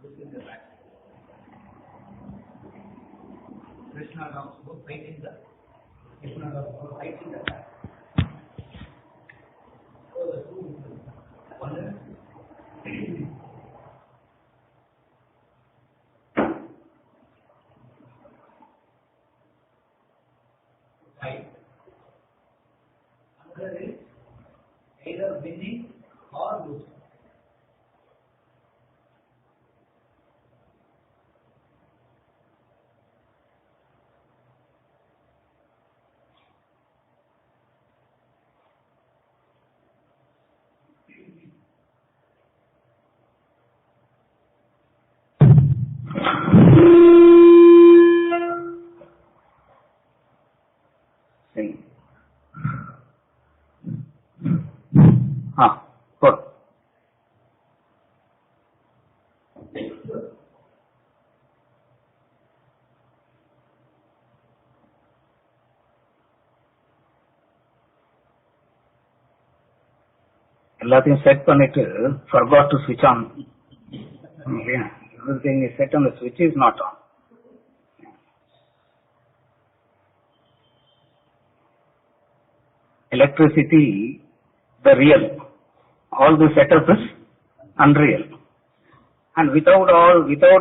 losing the battle. Krishna talks about fighting the battle. So the two, one is fight. Another is either winning or losing. Good. Everything set பண்ணிட்டு forgot to switch on. Yeah, everything is set on, the switch is not on. Electricity, the real. All the setup is unreal. And without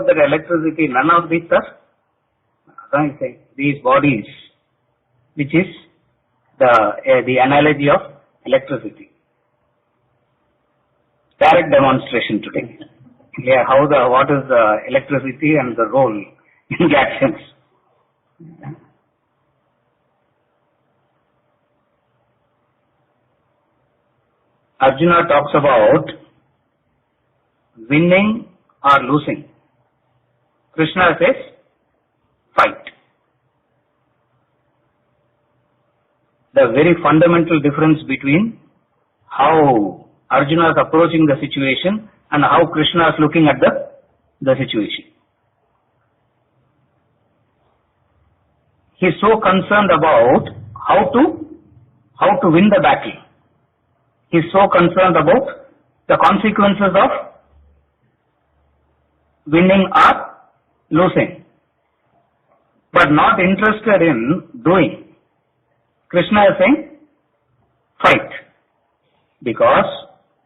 that electricity, none of these are, I say, these bodies, which is the analogy of electricity. Direct demonstration today. Yeah, what is the electricity and the role in actions. Arjuna talks about winning or losing. Krishna says fight. The very fundamental difference between how Arjuna is approaching the situation and how Krishna is looking at the situation. He is so concerned about how to win the battle. He is so concerned about the consequences of winning or losing, but not interested in doing. Krishna is saying fight, because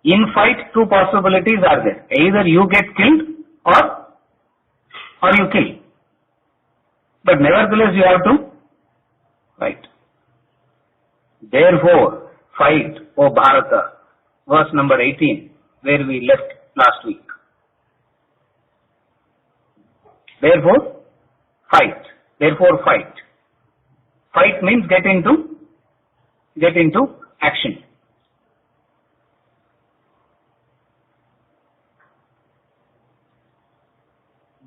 in fight two possibilities are there. Either you get killed or you kill, but nevertheless you have to fight. Therefore, fight, O Bharata, verse number 18, where we left last week. Therefore, fight. Therefore, fight. Fight means get into action.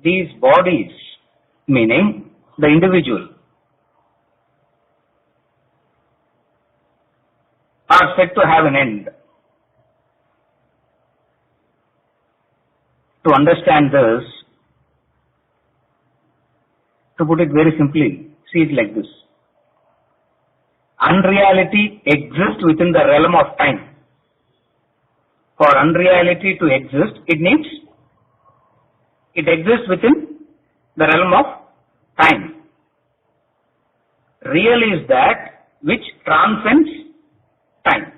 These bodies, meaning the individual, are said to have an end. To understand this, to put it very simply, see it like this. Unreality exists within the realm of time. For unreality to exist, it exists within the realm of time. Real is that which transcends time.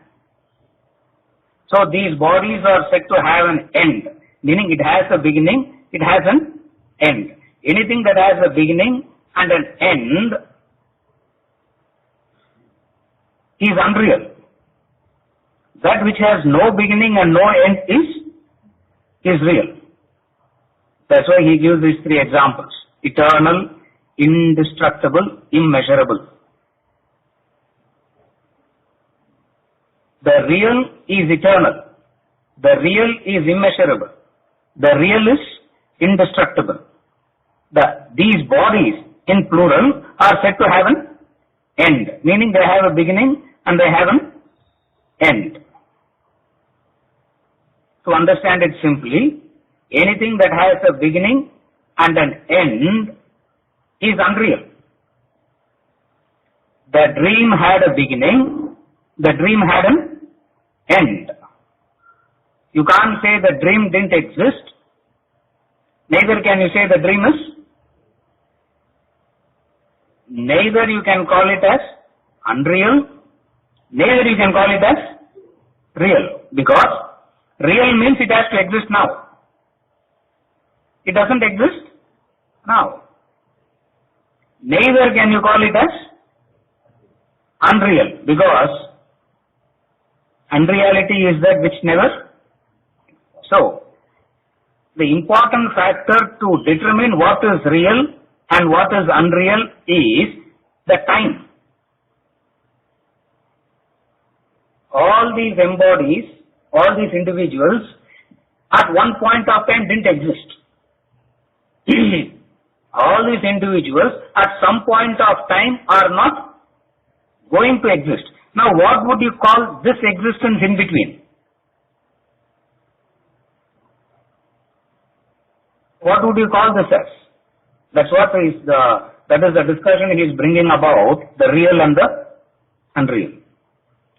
So these bodies are said to have an end, meaning it has a beginning, it has an end. Anything that has a beginning and an end is unreal. That which has no beginning and no end is real. That's why he gives these three examples: eternal, indestructible, immeasurable. The real is eternal. The real is immeasurable. The real is indestructible. These bodies, in plural, are said to have an end, meaning they have a beginning and they have an end. To understand it simply, anything that has a beginning and an end is unreal. The dream had a beginning, the dream had an end. You can't say the dream didn't exist Neither can you say the dream is, neither you can call it as unreal, neither you can call it as real, because real means it has to exist now. It doesn't exist now. Neither can you call it as unreal, because unreality is that which never. So, the important factor to determine what is real and what is unreal is the time. All these embodies, all these individuals at one point of time didn't exist. All these individuals at some point of time are not going to exist. Now what would you call this existence in between? What would you call this as? That is the discussion he is bringing about the real and the unreal.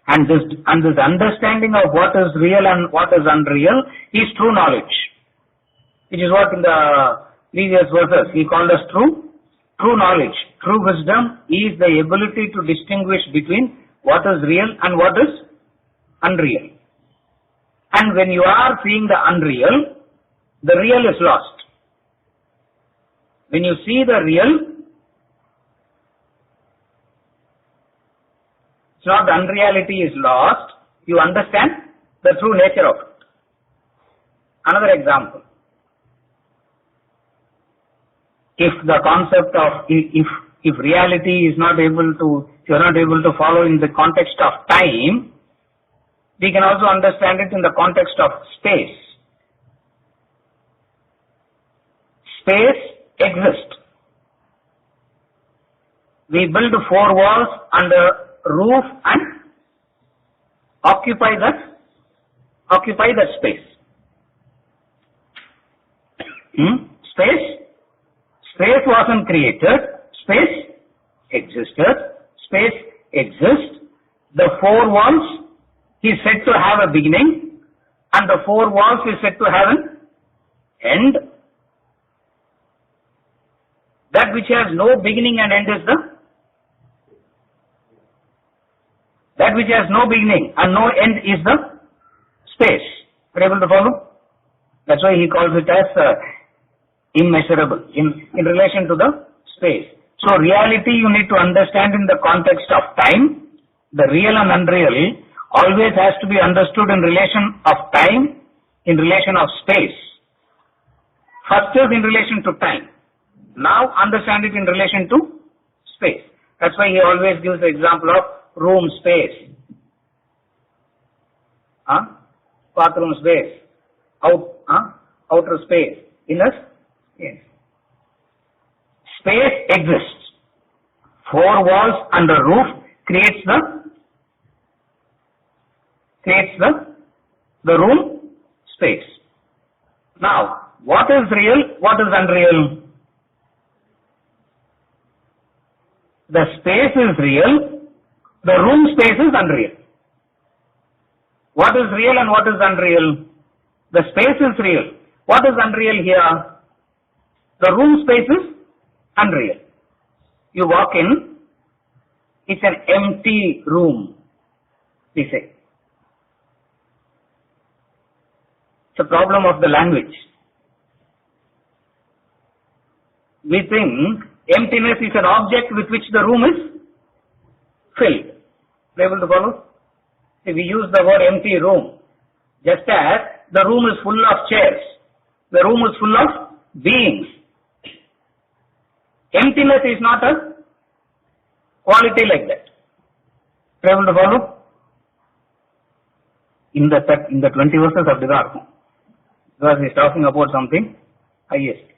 And this understanding of what is real and what is unreal is true knowledge, which is what in the previous verses he called as true knowledge. True wisdom is the ability to distinguish between what is real and what is unreal. And when you are seeing the unreal, the real is lost. When you see the real, it's not the unreality is lost, you understand the true nature of it. Another example. If the concept of, if reality is not able to, if you are not able to follow in the context of time, we can also understand it in the context of space. Space exists. We build 4 walls and a roof and occupy that space. Space wasn't created, space existed, space exists. The 4 walls is said to have a beginning and the 4 walls is said to have an end. That which has no beginning and end is that which has no beginning and no end is the space. Are you able to follow? That's why he calls it as immeasurable in relation to the space. So reality you need to understand in the context of time. The real and unreal always has to be understood in relation of time, in relation of space. First is in relation to time. Now understand it in relation to space. That's why he always gives the example of room space, bathroom space, outer space, inner space. Space exists. 4 walls and a roof creates the room space. Now, what is real? What is unreal? The space is real, the room space is unreal. What is real and what is unreal? The space is real. What is unreal here? The room space is unreal. You walk in, it's an empty room, we say. It's a problem of the language. We think emptiness is an object with which the room is filled. Are you able to follow? If we use the word empty room, just as the room is full of chairs, the room is full of beings. Emptiness is not a quality like that. Are you able to follow? In the 20 verses of Didarko, because he is talking about something highest.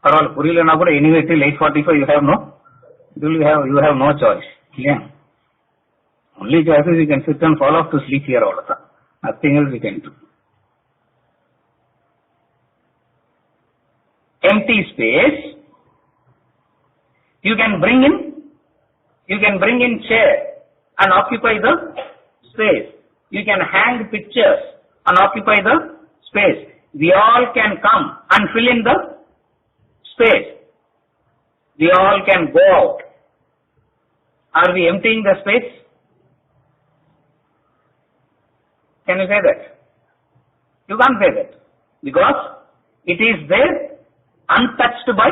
Parallel Purilana kuda anyway till 8:45 you have no choice. Yeah. Only choice is you can sit and fall off to sleep here all the time. Nothing else we can do. Empty space. You can bring in chair and occupy the space. You can hang pictures and occupy the space. we all can come and fill in the space. We all can go out. Are we emptying the space? Can you say that? You can't say that, because it is there untouched by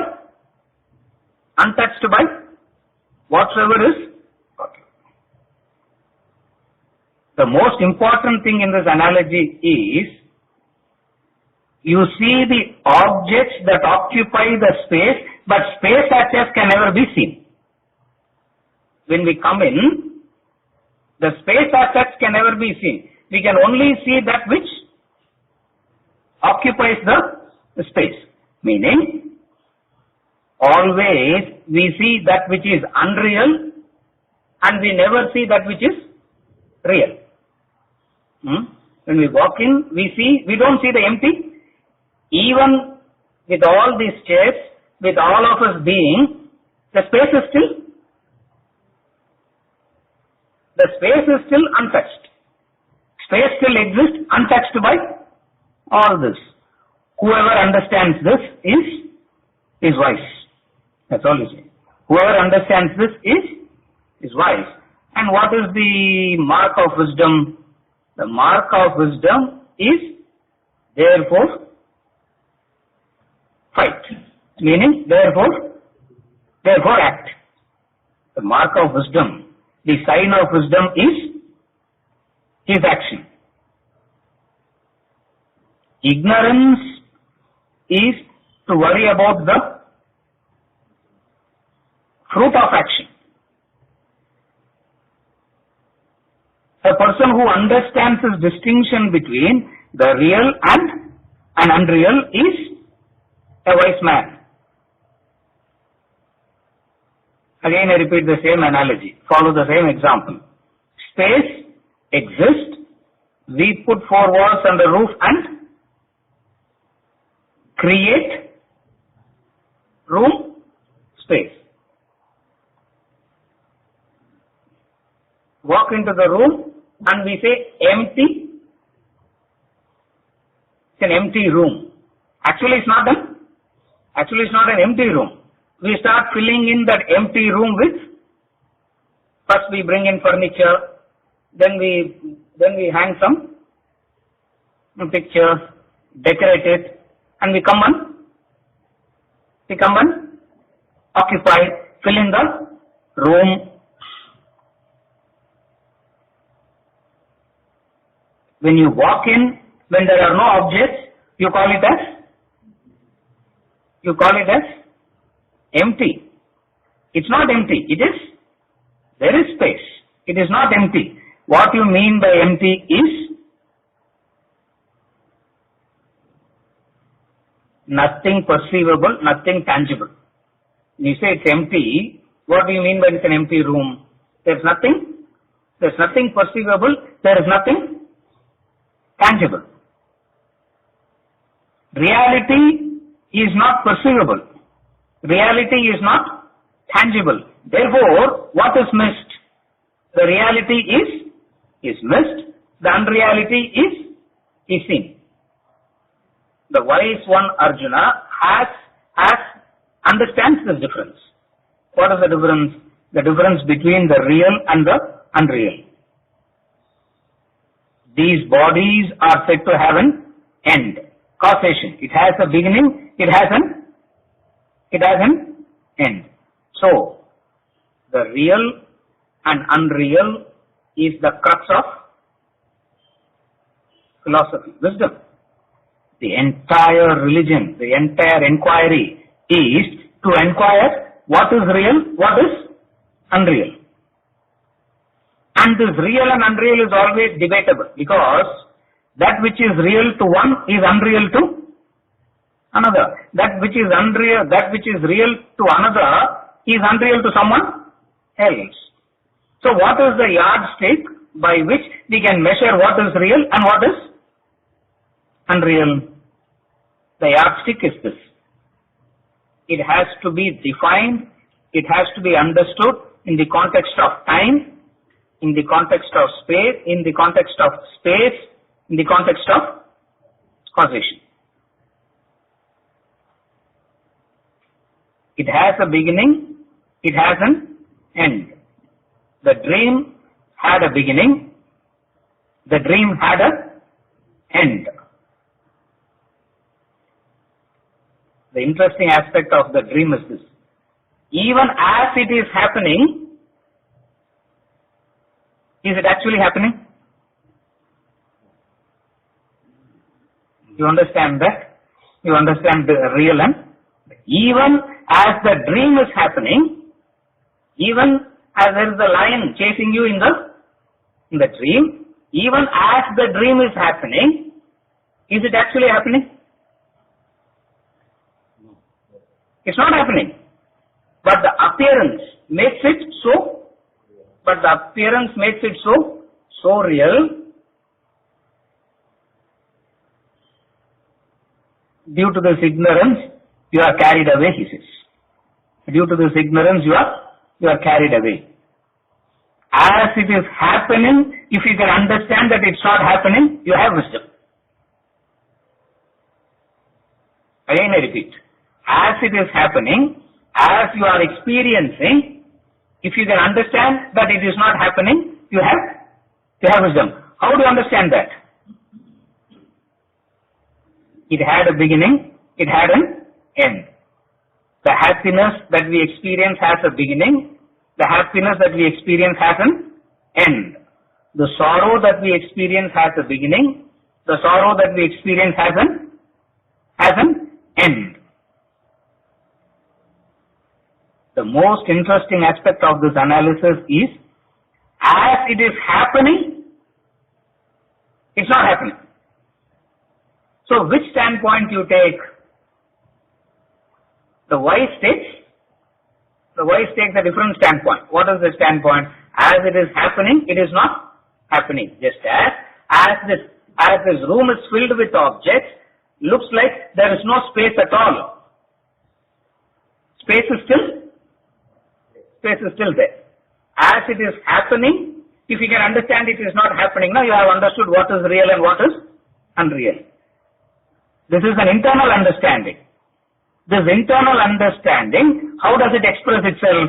whatsoever is God. The most important thing in this analogy is you see the objects that occupy the space, but space as such can never be seen. When we come in, the space as such can never be seen. We can only see that which occupies the space. Meaning, always we see that which is unreal and we never see that which is real. When we walk in, we don't see the empty. Even with all these chairs, with all of us being, the space is still untouched. Space still exists untouched by all this. Whoever understands this is wise. That's all you say. Whoever understands this is wise. And what is the mark of wisdom? The mark of wisdom is therefore fight. Meaning therefore act. The mark of wisdom, the sign of wisdom is action. Ignorance is to worry about the fruit of action. A person who understands this distinction between the real and unreal is a wise man. Again I repeat the same analogy, follow the same example. Space exists, we put 4 walls and a roof and create room, space. Walk into the room and we say empty. It's an empty room. Actually it's not an empty room. We start filling in that empty room with, first we bring in furniture, then we hang some pictures, decorate it, and we come and occupy, fill in the room. When you walk in, when there are no objects, you call it as empty. It's not empty. There is space. It is not empty. What you mean by empty is nothing perceivable, nothing tangible. When you say it's empty, what do you mean by it's an empty room? There's nothing perceivable, there is nothing tangible. Reality is not perceivable. Reality is not tangible. Therefore, what is missed? The reality is missed. The unreality is seen. The wise one Arjuna understands this difference. What is the difference? The difference between the real and the unreal. These bodies are said to have an end, causation. It has a beginning, it has an end. So, the real and unreal is the crux of philosophy, wisdom. The entire religion, the entire inquiry is to inquire what is real, what is unreal. And this real and unreal is always debatable, because that which is real to one is unreal to another. That which is real to another is unreal to someone else. So what is the yardstick by which we can measure what is real and what is unreal? The yardstick is this. It has to be defined, it has to be understood in the context of time, in the context of space, in the context of causation. It has a beginning, it has an end. The dream had a beginning, the dream had an end. The interesting aspect of the dream is this. Even as it is happening, is it actually happening? You understand that? You understand the real and even as the dream is happening, even as there is a lion chasing you in the dream, even as the dream is happening, is it actually happening? It's not happening. But the appearance makes it so, so real. Due to this ignorance, you are carried away, he says. Due to this ignorance, you are carried away. As it is happening, if you can understand that it's not happening, you have wisdom. Again I repeat. As it is happening, as you are experiencing, if you can understand that it is not happening, you have wisdom. How do you understand that? It had a beginning, it had an end. The happiness that we experience has a beginning, the happiness that we experience has an end. The sorrow that we experience has a beginning, the sorrow that we experience has an end. The most interesting aspect of this analysis is, as it is happening, it's not happening. So which standpoint you take? The wise takes a different standpoint. What is the standpoint? As it is happening, it is not happening. Just as this room is filled with objects, looks like there is no space at all. Space is still there. As it is happening, if you can understand it is not happening, now you have understood what is real and what is unreal. This is an internal understanding. This internal understanding, how does it express itself?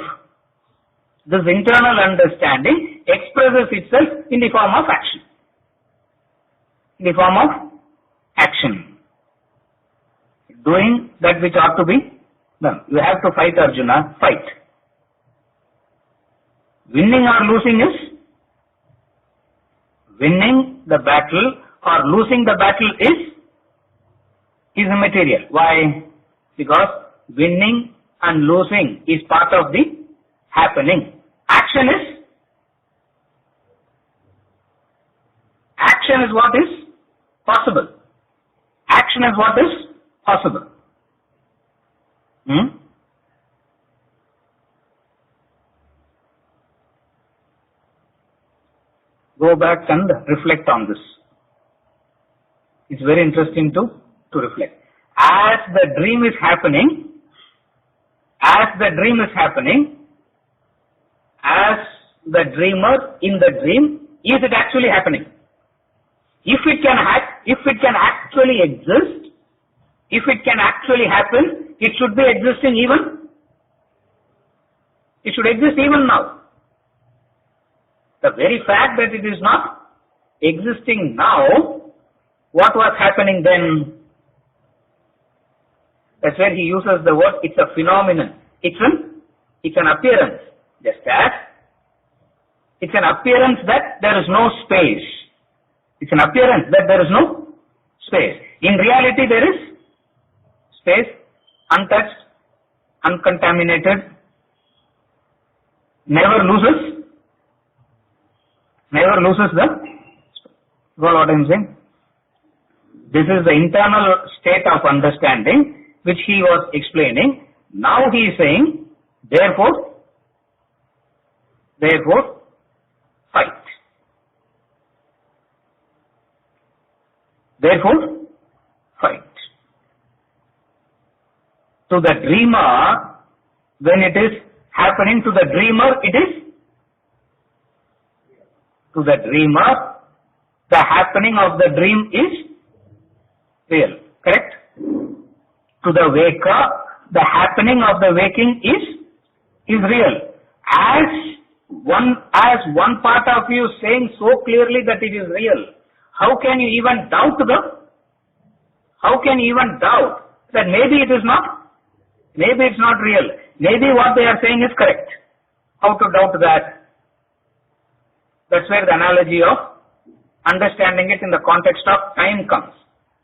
This internal understanding expresses itself in the form of action. In the form of action. Doing that which ought to be done. You have to fight, Arjuna, fight. Winning or losing winning the battle or losing the battle is immaterial. Why? Because winning and losing is part of the happening. Action is what is possible. Action is what is possible. Go back and reflect on this. It's very interesting to reflect. As the dream is happening, as the dreamer in the dream, is it actually happening? If it can actually exist, if it can actually happen, it should be existing even. It should exist even now. The very fact that it is not existing now, what was happening then? That's where he uses the word, it's a phenomenon. It's an appearance. Just as it's an appearance that there is no space. It's an appearance that there is no space. In reality there is space, untouched, uncontaminated, never loses the, got what I am saying? This is the internal state of understanding which he was explaining. Now he is saying, therefore, fight. Therefore, fight. To the dreamer, when it is happening to the dreamer, it is to the dreamer, the happening of the dream is real. Correct? To the waker, the happening of the waking is real. As one part of you saying so clearly that it is real, how can you even doubt that maybe it is not? Maybe it's not real. Maybe what they are saying is correct. How to doubt that? That's where the analogy of understanding it in the context of time comes.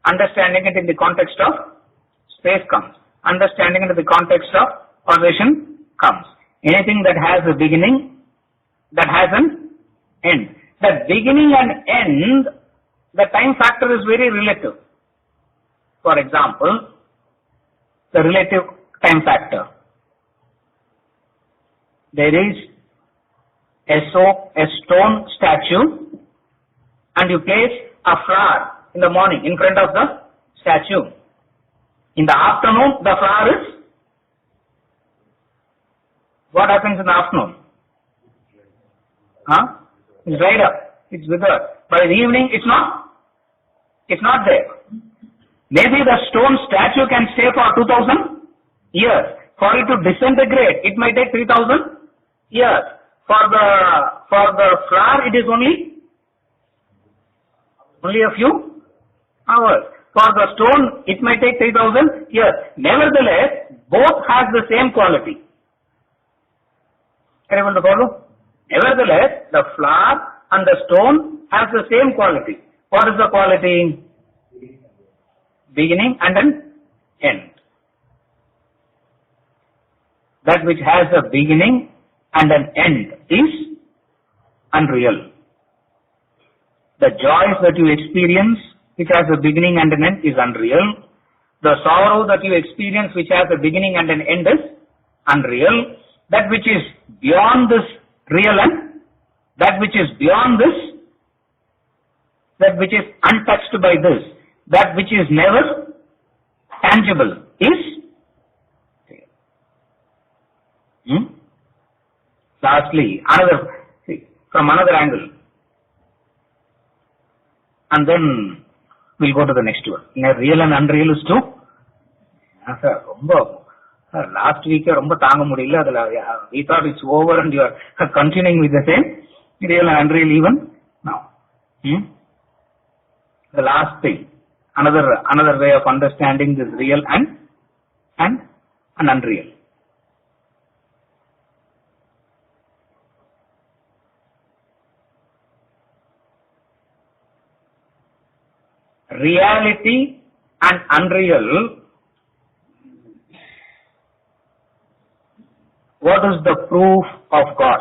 Understanding it in the context of space comes. Understanding it in the context of causation comes. Anything that has a beginning, that has an end. The beginning and end, the time factor is very relative. For example, the relative time factor. There is a stone statue, and you place a flower in the morning in front of the statue. In the afternoon, the flower is, what happens in the afternoon? It's dried up, it's withered. By the evening, it's not there. Maybe the stone statue can stay for 2000 years. For it to disintegrate, it might take 3000 years. For the flower, it is only a few hours. For the stone, it might take 3000 years. Nevertheless, both has the same quality. Are you able to follow? Nevertheless, the flower and the stone has the same quality. What is the quality? Beginning and an end. That which has a beginning and an end is unreal. The joys that you experience which has a beginning and an end is unreal. The sorrow that you experience which has a beginning and an end is unreal. That which is beyond this real and that which is beyond this, that which is untouched by this, that which is never tangible is real. Lastly, from another angle, and then we'll go to the next one. Real and unreal is two. Last week we thought it's over and you are continuing with the same real and unreal even now. The last thing, another way of understanding this real and unreal. Reality and unreal, what is the proof of God?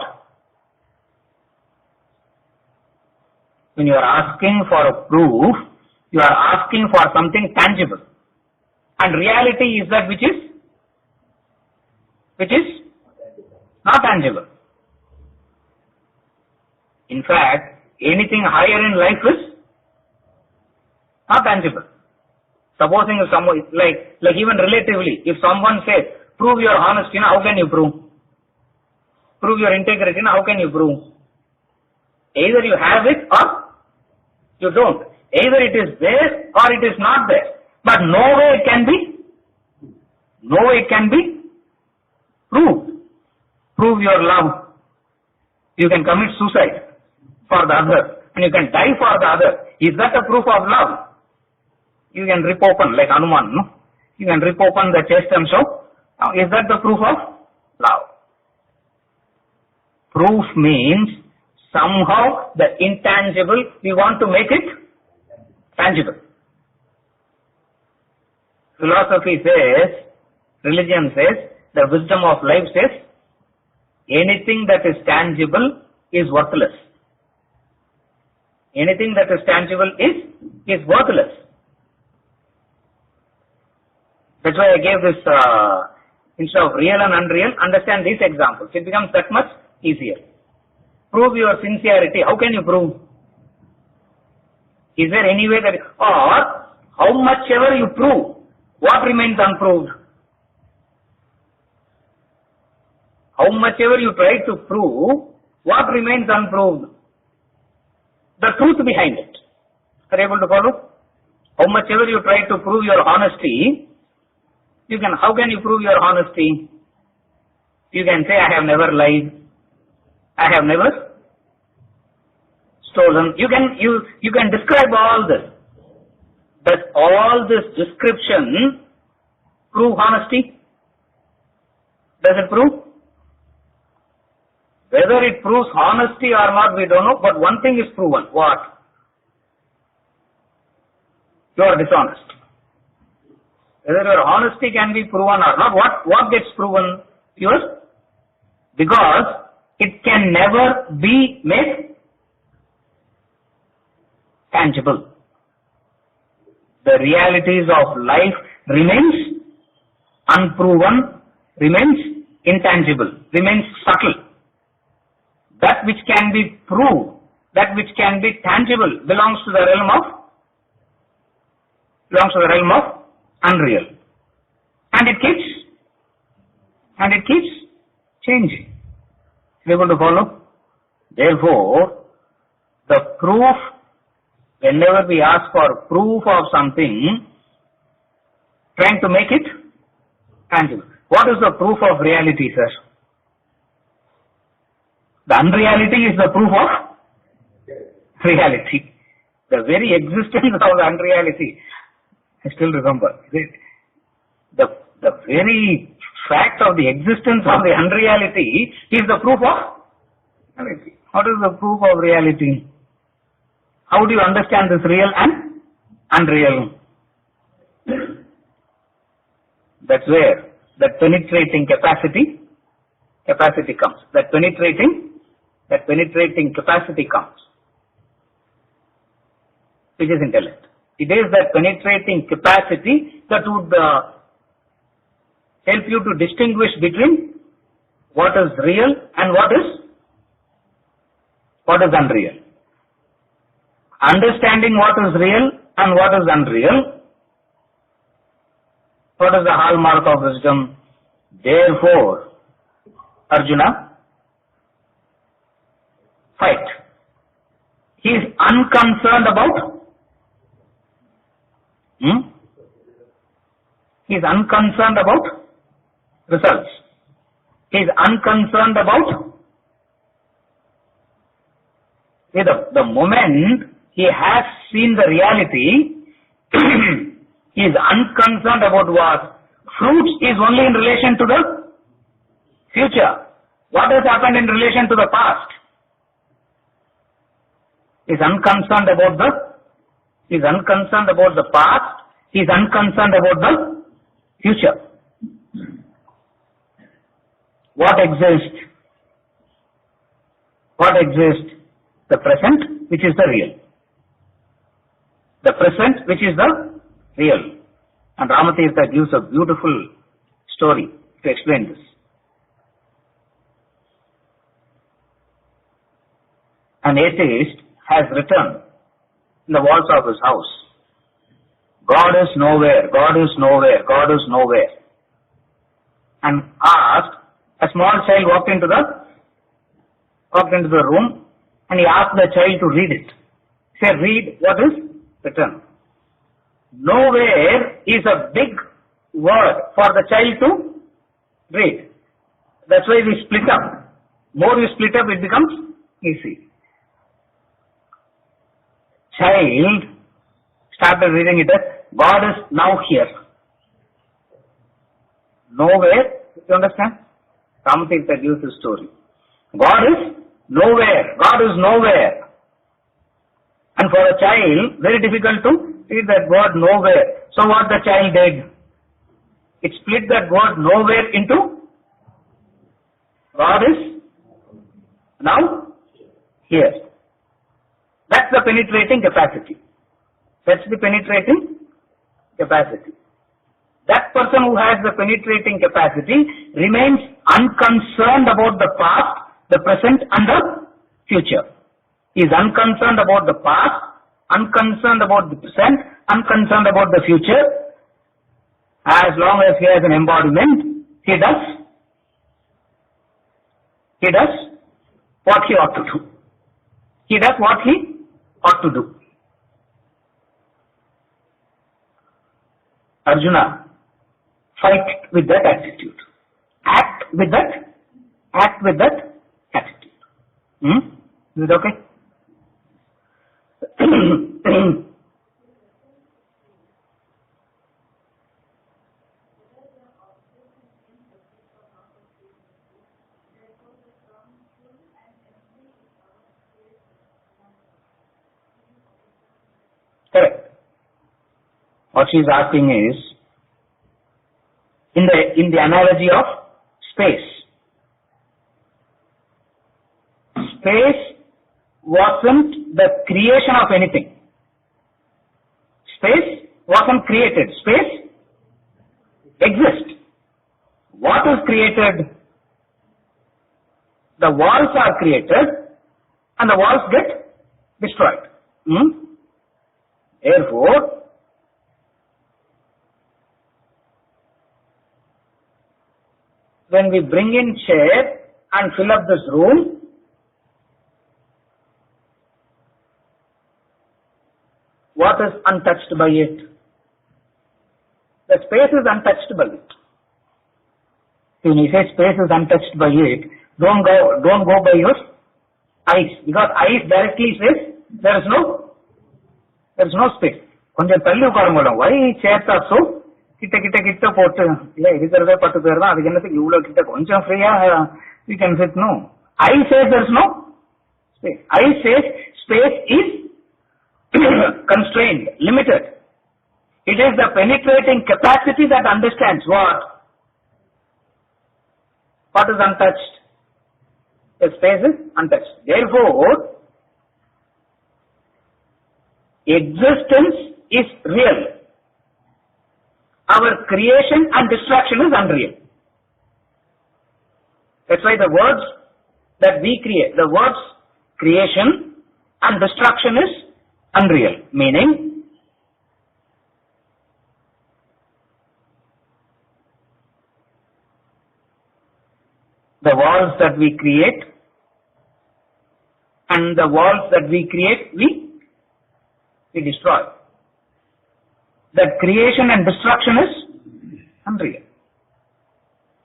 When you are asking for a proof, you are asking for something tangible. And reality is that which is not tangible. In fact, anything higher in life is not tangible. Supposing if someone, like even relatively, if someone says, prove your honesty, how can you prove? Prove your integrity, how can you prove? Either you have it or you don't. Either it is there or it is not there. But no way it can be proved. Prove your love. You can commit suicide for the other and you can die for the other. Is that a proof of love? You can rip open like Hanuman, no? You can rip open the chest and show. Is that the proof of love? Proof means somehow the intangible, we want to make it tangible. Philosophy says, religion says, the wisdom of life says, anything that is tangible is worthless. Anything that is tangible is worthless. That's why I gave this, instead of real and unreal, understand these examples. It becomes that much easier. Prove your sincerity. How can you prove? Is there any way that, or how much ever you prove, what remains unproved? How much ever you try to prove, what remains unproved? The truth behind it. Are you able to follow? How much ever you try to prove your honesty, How can you prove your honesty? You can say, I have never lied. I have never stolen. You can describe all this. Does all this description prove honesty? Does it prove? Whether it proves honesty or not, we don't know, but one thing is proven. What? You are dishonest. Whether your honesty can be proven or not, what gets proven? Yours? Because it can never be made tangible. The realities of life remains unproven, remains intangible, remains subtle. That which can be proved, that which can be tangible belongs to the realm of unreal. And it keeps changing. Are you able to follow? Therefore, the proof, whenever we ask for proof of something, trying to make it tangible. What is the proof of reality, sir? The unreality is the proof of reality. The very existence of the unreality, I still remember. The very fact of the existence of the unreality is the proof of reality. What is the proof of reality? How do you understand this real and unreal? That's where that penetrating capacity comes. That penetrating capacity comes, which is intellect. It is that penetrating capacity that would help you to distinguish between what is real and what is unreal. Understanding what is real and what is unreal, what is the hallmark of wisdom? Therefore, Arjuna, fight. He is unconcerned about He is unconcerned about results. He is unconcerned about the moment he has seen the reality, he is unconcerned about what? Fruits is only in relation to the future. What has happened in relation to the past? He is unconcerned about the past. He is unconcerned about the future. What exists? The present, which is the real. The present, which is the real. And Ramatirtha gives a beautiful story to explain this. An atheist has written in the walls of his house, God is nowhere, God is nowhere, God is nowhere. And asked, a small child walked into the room and he asked the child to read it. He said, read what is written. Nowhere is a big word for the child to read. That's why we split up. More you split up, it becomes easy. Child started reading it as, God is now here. Nowhere, you understand? Ramatirtha gives the story. God is nowhere. God is nowhere. And for a child, very difficult to read that word nowhere. So what the child did? It split that word nowhere into God is now here. That's the penetrating capacity. That's the penetrating capacity. That person who has the penetrating capacity remains unconcerned about the past, the present and the future. He is unconcerned about the past, unconcerned about the present, unconcerned about the future. As long as he has an embodiment, he does what he ought to do. He does what he ought to do. Arjuna, fight with that attitude. Act with that attitude. Is it okay? Correct. What she is asking is, in the analogy of space. Space wasn't the creation of anything. Space wasn't created. Space exists. What is created? The walls are created and the walls get destroyed. Therefore, when we bring in chair and fill up this room, what is untouched by it? The space is untouched by it. When you say space is untouched by it, don't go by your eyes, because eyes directly says there is no space. கொஞ்சம் தள்ளி உட்காருங்க. Why chairs are so கிட்ட போட்டு இல்ல இருக்கிறதே 10 பேர் தான், அதுக்கு என்னத்துக்கு இவ்வளவு கிட்ட? கொஞ்சம் ஃப்ரீயா we can sit. No, I says there is no space. I says space is constrained, limited. It is the penetrating capacity that understands what is untouched. The space is untouched. Therefore, existence is real. Our creation and destruction is unreal. That's why the words that we create, the words creation and destruction is unreal. Meaning, the walls that we create and the walls that we create, we destroy. That creation and destruction is unreal.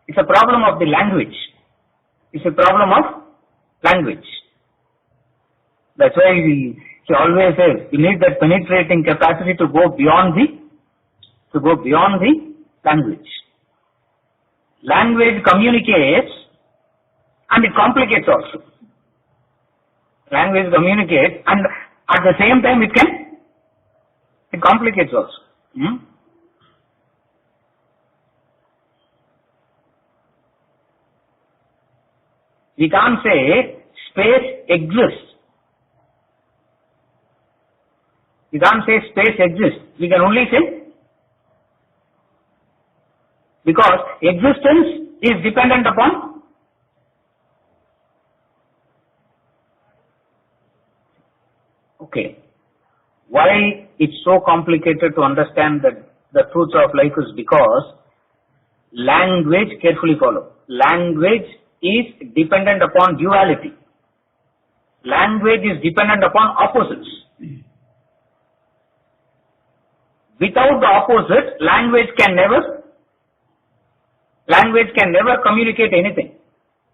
It's a problem of the language. It's a problem of language. That's why he always says you need that penetrating capacity to go beyond the language. Language communicates and it complicates also. Language communicates and at the same time it complicates also. We can't say space exists. We can't say space exists. We can only say, because existence is dependent upon why it's so complicated to understand the truths of life is because language, carefully follow, language is dependent upon duality. Language is dependent upon opposites. Without the opposite, language can never communicate anything.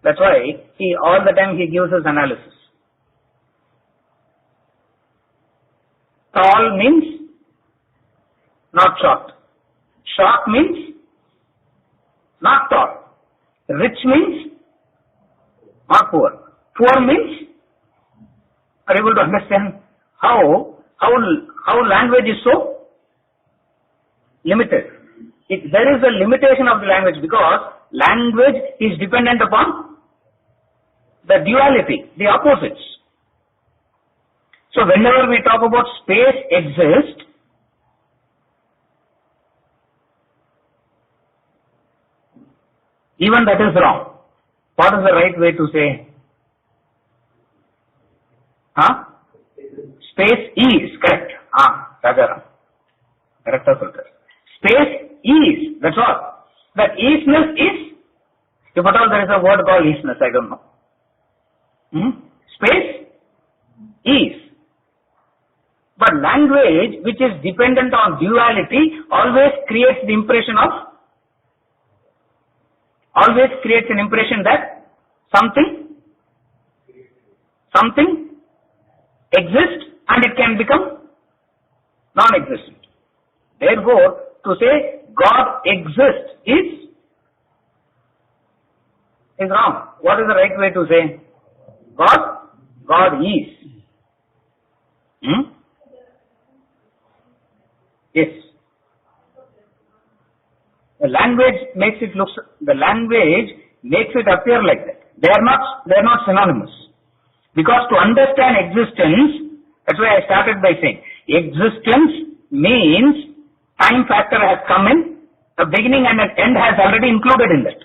That's why all the time he gives us analysis. Tall means not short. Short means not tall. Rich means not poor. Poor means, are you able to understand how language is so limited? There is a limitation of the language because language is dependent upon the duality, the opposites. So whenever we talk about space exists, even that is wrong. What is the right way to say? Space is correct. Rajaram. Correct or space is, that's all. That isness is, if at all there is a word called isness, I don't know. Space is. But language, which is dependent on duality, always creates the impression of always creates an impression that something exists and it can become non-existent. Therefore, to say God exists is wrong. What is the right way to say? God is. Yes. The language makes it appear like that. They are not synonymous. Because to understand existence, that's why I started by saying, existence means time factor has come in, a beginning and an end has already included in that.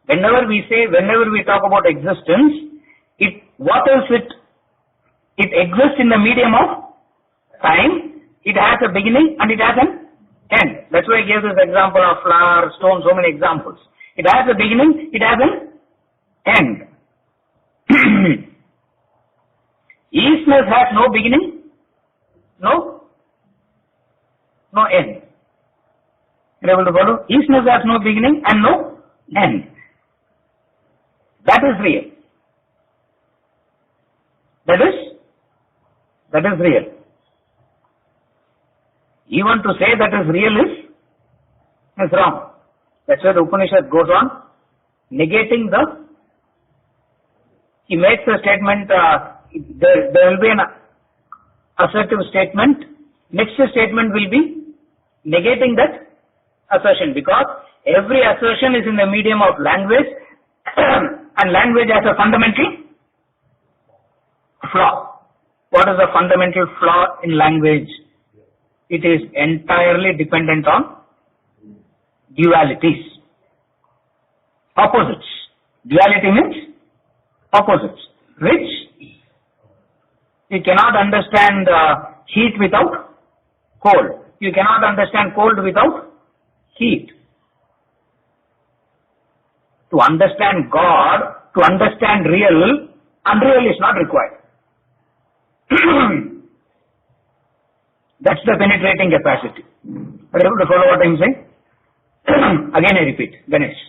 Whenever we talk about existence, it exists in the medium of time, it has a beginning and it has an end. That's why I gave this example of flower, stone, so many examples. It has a beginning, it has an end. Isness has no beginning, no end. You're able to follow? Isness has no beginning and no end. That is real. That is real. Even to say that is real is wrong. That's why the Upanishad goes on negating he makes a statement, there will be an assertive statement, next statement will be negating that assertion, because every assertion is in the medium of language and language has a fundamental flaw. What is the fundamental flaw in language? It is entirely dependent on dualities, opposites. Duality means opposites, which you cannot understand heat without cold. You cannot understand cold without heat. To understand God, to understand real, unreal is not required. That's the penetrating capacity. Are you able to follow what I am saying? Again I repeat, Ganesh.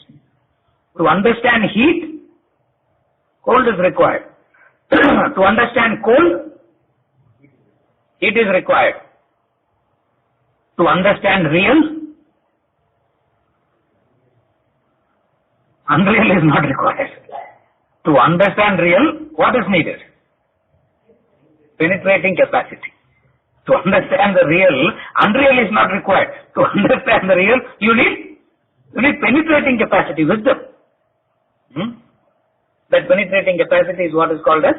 To understand heat, cold is required. To understand cold, heat is required. To understand real, unreal is not required. To understand real, what is needed? Penetrating capacity. To understand the real, unreal is not required. To understand the real, you need penetrating capacity, wisdom. That penetrating capacity is what is called as?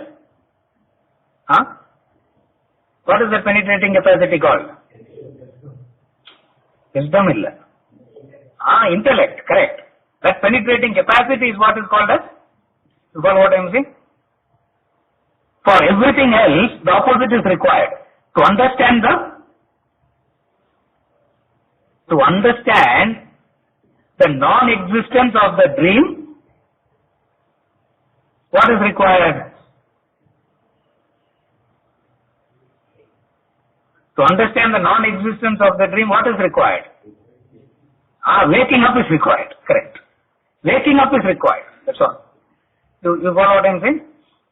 What is that penetrating capacity called? Wisdom illa. Intellect, correct. That penetrating capacity is what is called as? You follow what I am saying? For everything else, the opposite is required. To understand the non-existence of the dream, what is required? To understand the non-existence of the dream, what is required? Waking up is required, correct. Waking up is required, that's all. You follow what I am saying?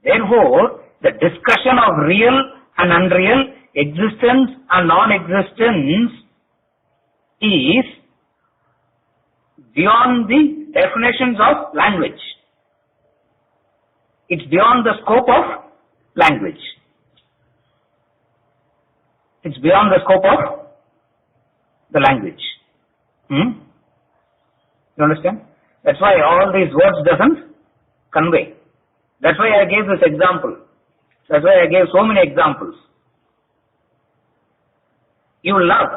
Therefore, the discussion of real and unreal, existence and non-existence is beyond the definitions of language. It's beyond the scope of language. It's beyond the scope of the language. You understand? That's why all these words doesn't convey. That's why I gave this example. That's why I gave so many examples. You love.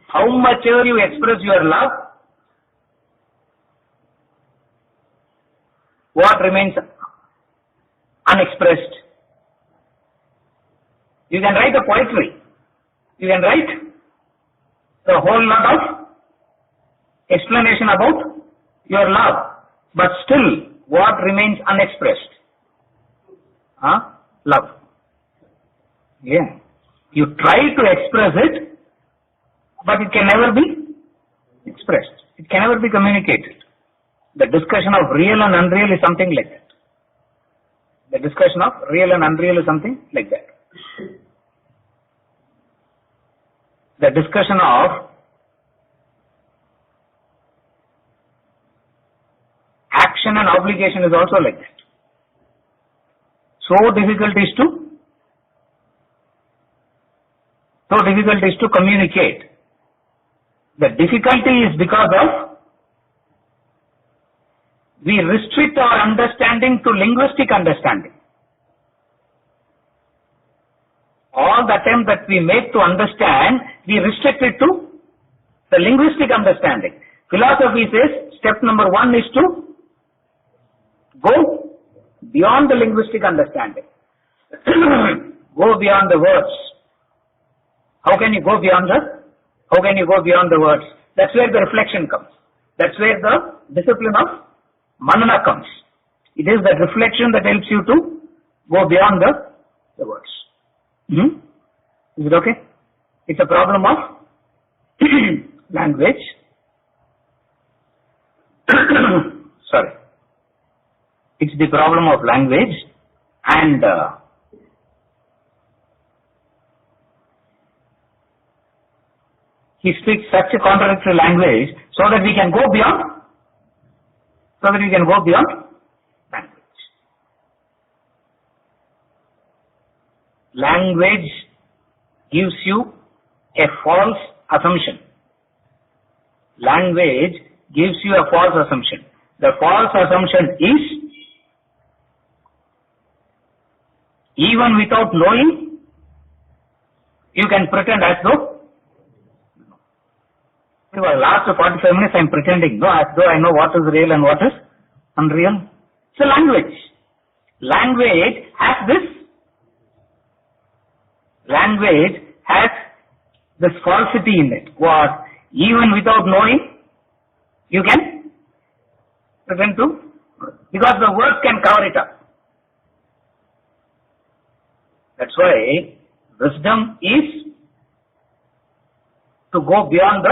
How much ever you express your love, what remains unexpressed? You can write a poetry. You can write a whole lot of explanation about your love. But still, what remains unexpressed? Love. Yeah. You try to express it, but it can never be expressed. It can never be communicated. The discussion of real and unreal is something like that. The discussion of real and unreal is something like that. The discussion of action and obligation is also like that. So difficult is to communicate. The difficulty is because of we restrict our understanding to linguistic understanding. All the attempt that we make to understand, we restrict it to the linguistic understanding. Philosophy says step number 1 is to go beyond the linguistic understanding. Go beyond the words. How can you go beyond the words? That's where the reflection comes. That's where the discipline of manana comes. It is that reflection that helps you to go beyond the words. Is it okay? It's a problem of language. Sorry. It's the problem of language, and he speaks such a contradictory language so that we can go beyond language. Language gives you a false assumption. Language gives you a false assumption. The false assumption is, even without knowing, you can pretend as though, for the last 45 minutes I am pretending, as though I know what is real and what is unreal. It's a language. Language has this falsity in it. What? Even without knowing, you can pretend to, because the words can cover it up. That's why wisdom is to go beyond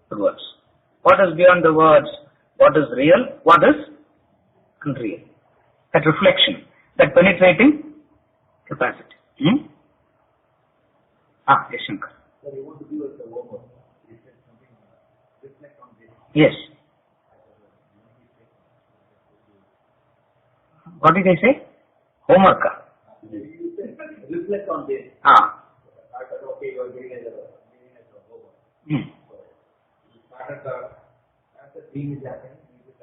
the words. What is beyond the words? What is real? What is unreal? That reflection, that penetrating capacity. Yes, Shankar. So you want to give us the homework. You said something, reflect on this. Yes. What did I say? Homework. You said reflect on this. I thought, okay, you are giving us a homework. So you started as the dream is happening, it's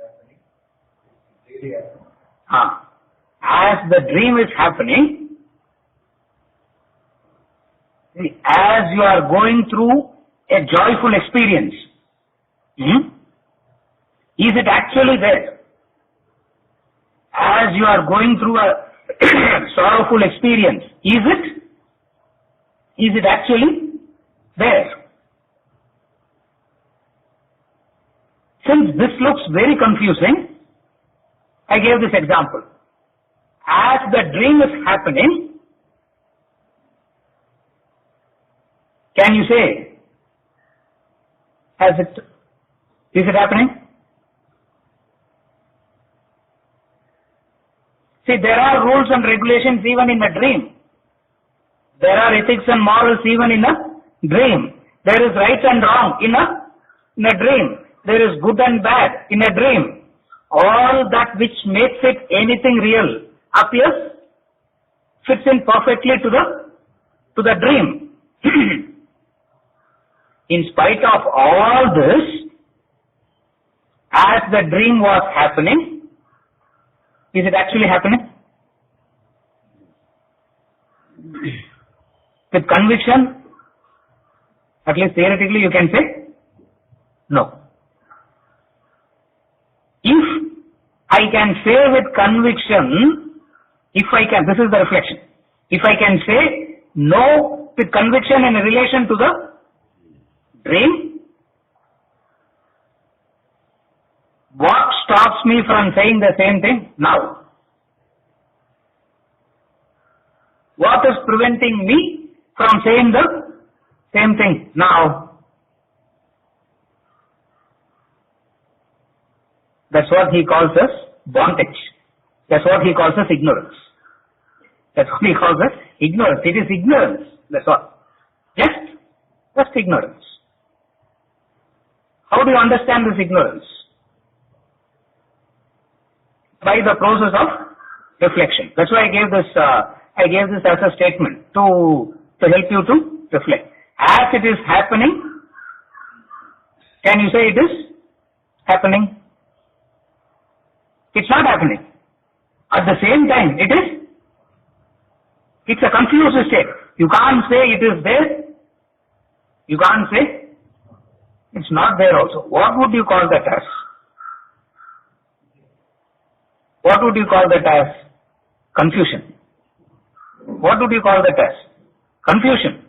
really happening. As the dream is happening, as you are going through a joyful experience, is it actually there? As you are going through a sorrowful experience, is it actually there? Since this looks very confusing, I gave this example. As the dream is happening, can you say, is it happening? See, there are rules and regulations even in a dream. There are ethics and morals even in a dream. There is right and wrong in a dream. There is good and bad in a dream. All that which makes it anything real fits in perfectly to the dream. In spite of all this, as the dream was happening, is it actually happening? With conviction, at least theoretically you can say, no. If I can say with conviction, this is the reflection. If I can say no with conviction in relation to the dream, what stops me from saying the same thing now? What is preventing me from saying the same thing now? That's what he calls as bondage. That's what he calls as ignorance. That's what he calls as ignorance. It is ignorance. That's all. Just ignorance. How do you understand this ignorance? By the process of reflection. That's why I gave this as a statement to help you to reflect. As it is happening, can you say it is happening? It's not happening. At the same time, it's a confused state. You can't say it is there. You can't say it's not there also. What would you call that as? What would you call that as? Confusion. What would you call that as? Confusion.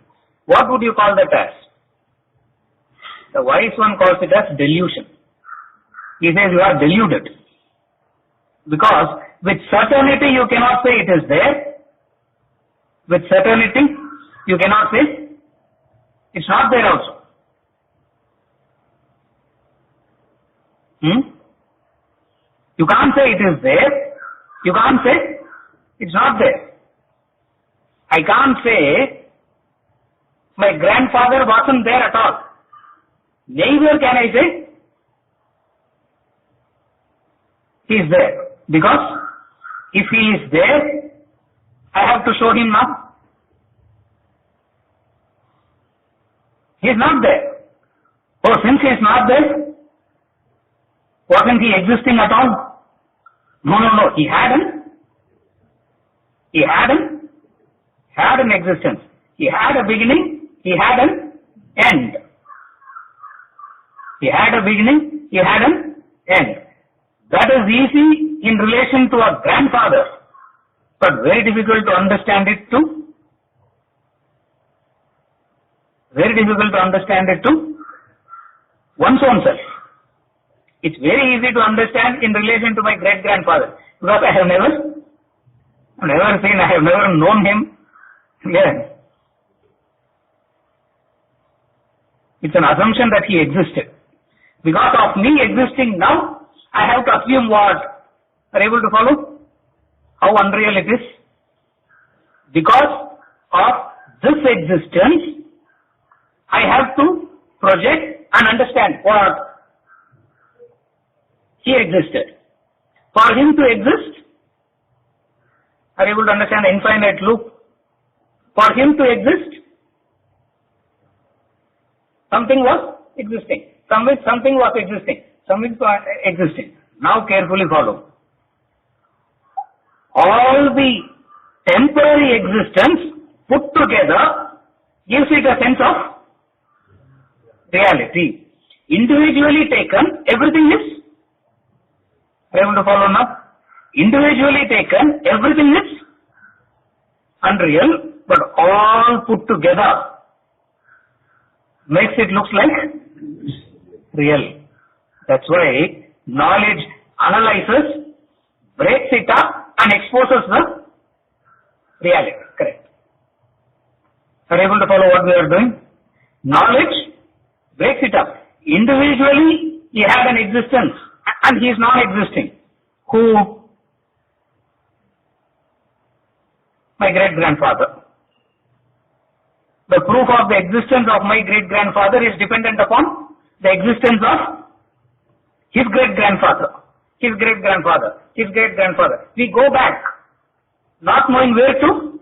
What would you call that as? The wise one calls it as delusion. He says you are deluded. Because with certainty you cannot say it is there. With certainty you cannot say it's not there also. You can't say it is there. You can't say it's not there. I can't say my grandfather wasn't there at all. Neither can I say he is there. Because if he is there, I have to show him now. He is not there. Oh, since he is not there, wasn't he existing at all? No. He had an existence. He had a beginning. He had an end. He had a beginning. He had an end. That is easy in relation to a grandfather, but very difficult to understand it to. Very difficult to understand it to one's own self. It's very easy to understand in relation to my great-grandfather, because I have never known him. Yeah. It's an assumption that he existed. Because of me existing now, I have to assume what? Are you able to follow? How unreal it is? Because of this existence, I have to project and understand what? He existed. For him to exist, are you able to understand the infinite loop? For him to exist, something was existing. Something was existing. Something was existing. Now carefully follow. All the temporary existence put together gives it a sense of reality. Individually taken, everything is. Are you able to follow now? Individually taken, everything is unreal, but all put together makes it look like real. That's why knowledge analyzes, breaks it up and exposes the reality. Correct. Are you able to follow what we are doing? Knowledge breaks it up. Individually, he had an existence and he is non-existing. Who? My great-grandfather. The proof of the existence of my great-grandfather is dependent upon the existence of his great-grandfather, his great-grandfather, his great-grandfather. We go back, not knowing where to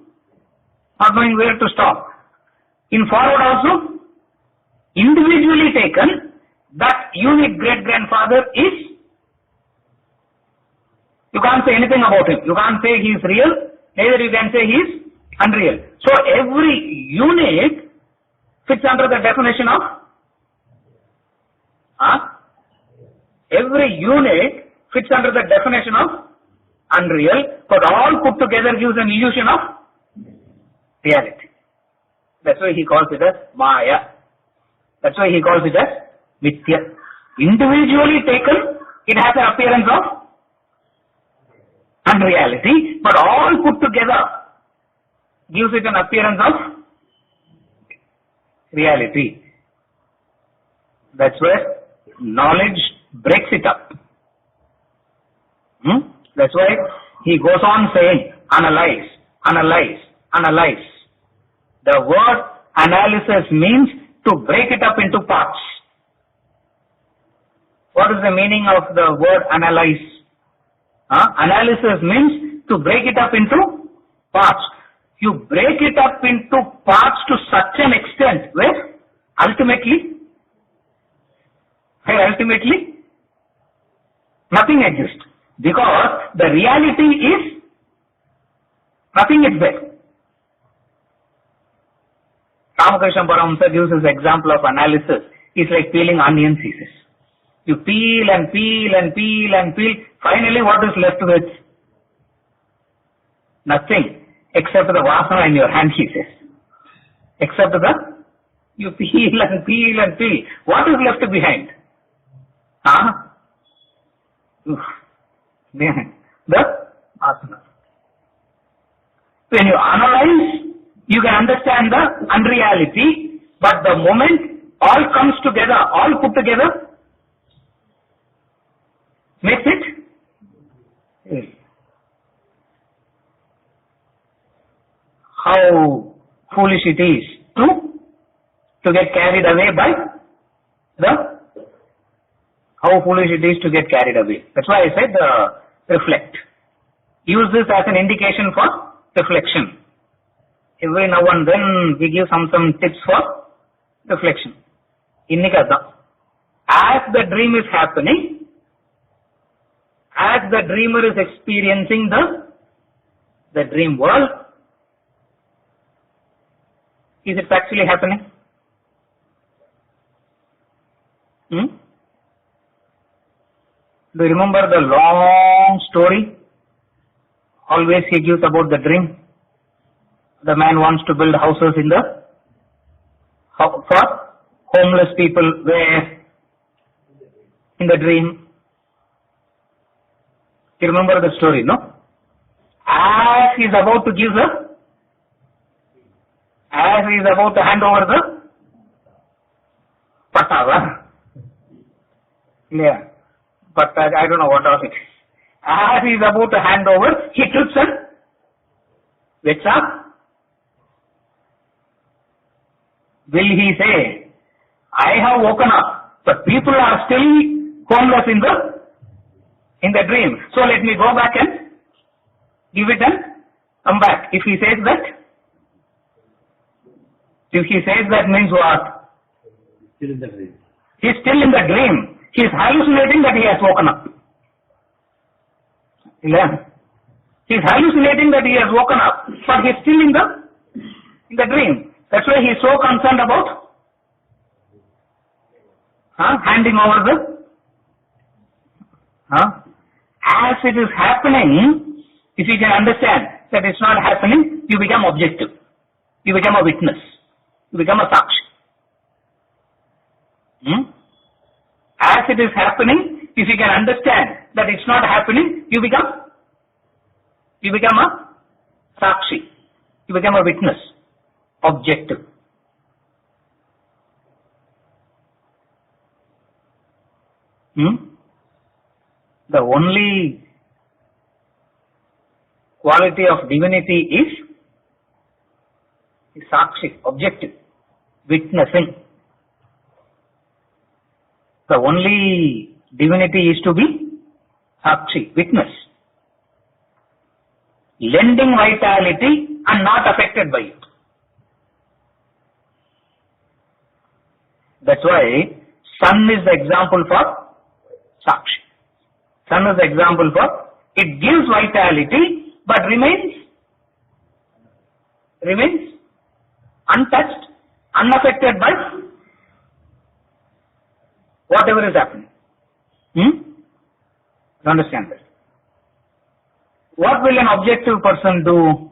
stop. In forward also, individually taken, that unique great-grandfather is, you can't say anything about him. You can't say he is real, neither you can say he is unreal. So every unit fits under the definition of every unit fits under the definition of unreal, but all put together gives an illusion of reality. That's why he calls it as Maya. That's why he calls it as Mithya. Individually taken, it has an appearance of unreality, but all put together gives it an appearance of reality. That's where knowledge breaks it up. That's why he goes on saying, analyze, analyze, analyze. The word analysis means to break it up into parts. What is the meaning of the word analyze? Analysis means to break it up into parts. You break it up into parts to such an extent where ultimately nothing exists. Because the reality is nothing is there. Ramakrishna Paramahamsa gives his example of analysis. It's like peeling onions, he says. You peel and peel and peel and peel. Finally, what is left with? Nothing except the vasana in your hand, he says. Except you peel and peel and peel. What is left behind? The vasana. When you analyze, you can understand the unreality, but the moment all comes together, all put together, makes it real. How foolish it is to get carried away by how foolish it is to get carried away. That's why I said reflect. Use this as an indication for reflection. Every now and then we give some tips for reflection. As the dream is happening, as the dreamer is experiencing the dream world, is it actually happening? Do you remember the long story always he gives about the dream? The man wants to build houses for homeless people where in the dream. You remember the story, no? As he is about to hand over the patta, yeah, but I don't know what was it. As he is about to hand over, he trips and wakes up. Will he say, I have woken up, but people are still homeless in the dream. So let me go back and give it and come back. If he says that means what? Still in the dream. He is still in the dream. He is hallucinating that he has woken up. Yeah. He is hallucinating that he has woken up, but he is still in the dream. That's why he is so concerned about handing over as it is happening. If you can understand that it's not happening, you become objective. You become a witness. You become a sakshi. As it is happening, if you can understand that it's not happening, you become a sakshi. You become a witness. Objective. The only quality of divinity is sakshi, objective, witnessing. The only divinity is to be sakshi, witness, lending vitality and not affected by it. That's why sun is the example for sakshi. Sun is the example for, it gives vitality but remains untouched, unaffected by whatever is happening. You understand that? What will an objective person do?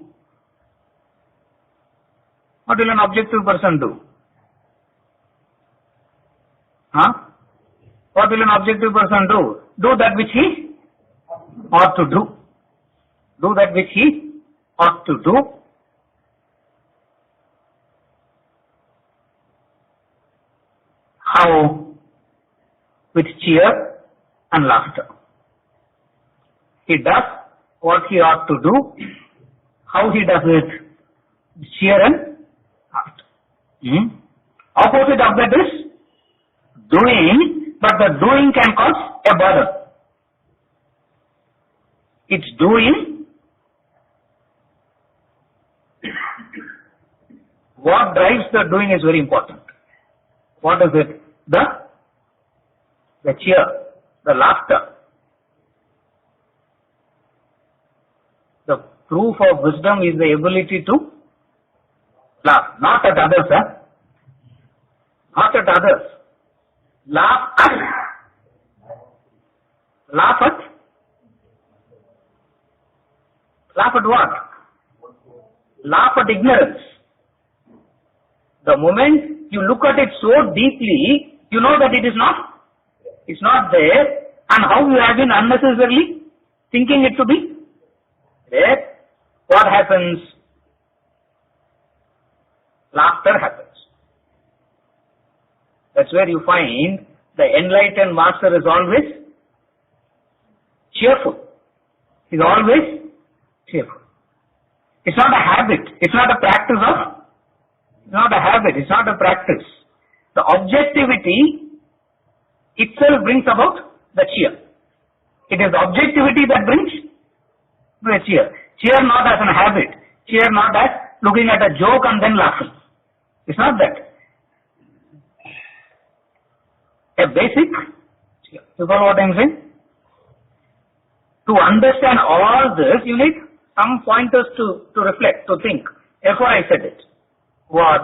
What will an objective person do? What will an objective person do? Do that which he ought to do. Do that which he ought to do. How? With cheer and laughter. He does what he ought to do. How he does it? Cheer and heart. Opposite of that is doing, but the doing can cause a burden. It's doing. What drives the doing is very important. What is it? The cheer, the laughter. The proof of wisdom is the ability to laugh, not at others, not at others. Laugh at what? Laugh at ignorance. The moment you look at it so deeply, you know that it's not there, and how you have been unnecessarily thinking it to be there. What happens? Laughter happens. That's where you find the enlightened master is always cheerful. He's always cheerful. It's not a habit. It's not a practice of. It's not a habit. It's not a practice. The objectivity itself brings about the cheer. It is the objectivity that brings the cheer. Cheer not as a habit. Cheer not as looking at a joke and then laughing. It's not that. A basic cheer. You follow what I'm saying? To understand all this, you need some pointers to reflect, to think. Therefore I said it. What?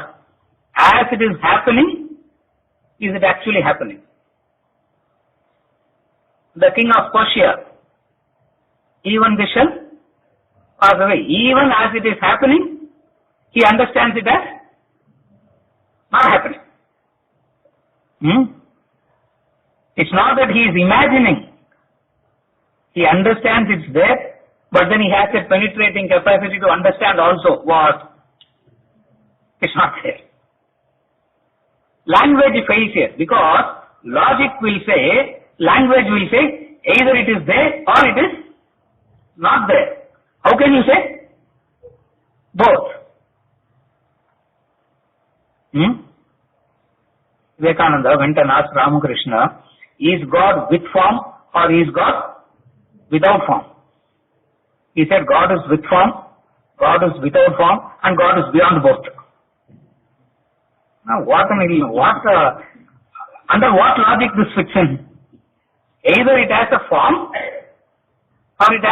As it is happening, is it actually happening? The king of Persia, even this shall pass away. Even as it is happening, he understands it as not happening. It's not that he is imagining. He understands it's there, but then he has a penetrating capacity to understand also what? It's not there. Language fails here because logic will say, language will say, either it is there or it is not there. How can you say? Both. Vivekananda went and asked Ramakrishna, is God with form or is God without form? He said God is with form, God is without form, and God is beyond both. Now under what logic this fits in? Either it has a form or it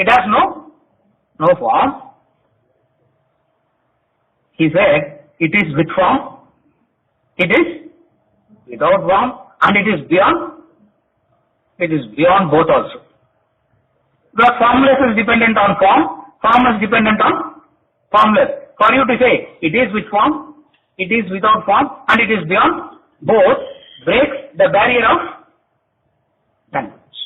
has no form. He said it is with form, it is without form, and it is beyond both also. The formless is dependent on form, form is dependent on formless. For you to say it is with form, it is without form, and it is beyond both, breaks the barrier of language.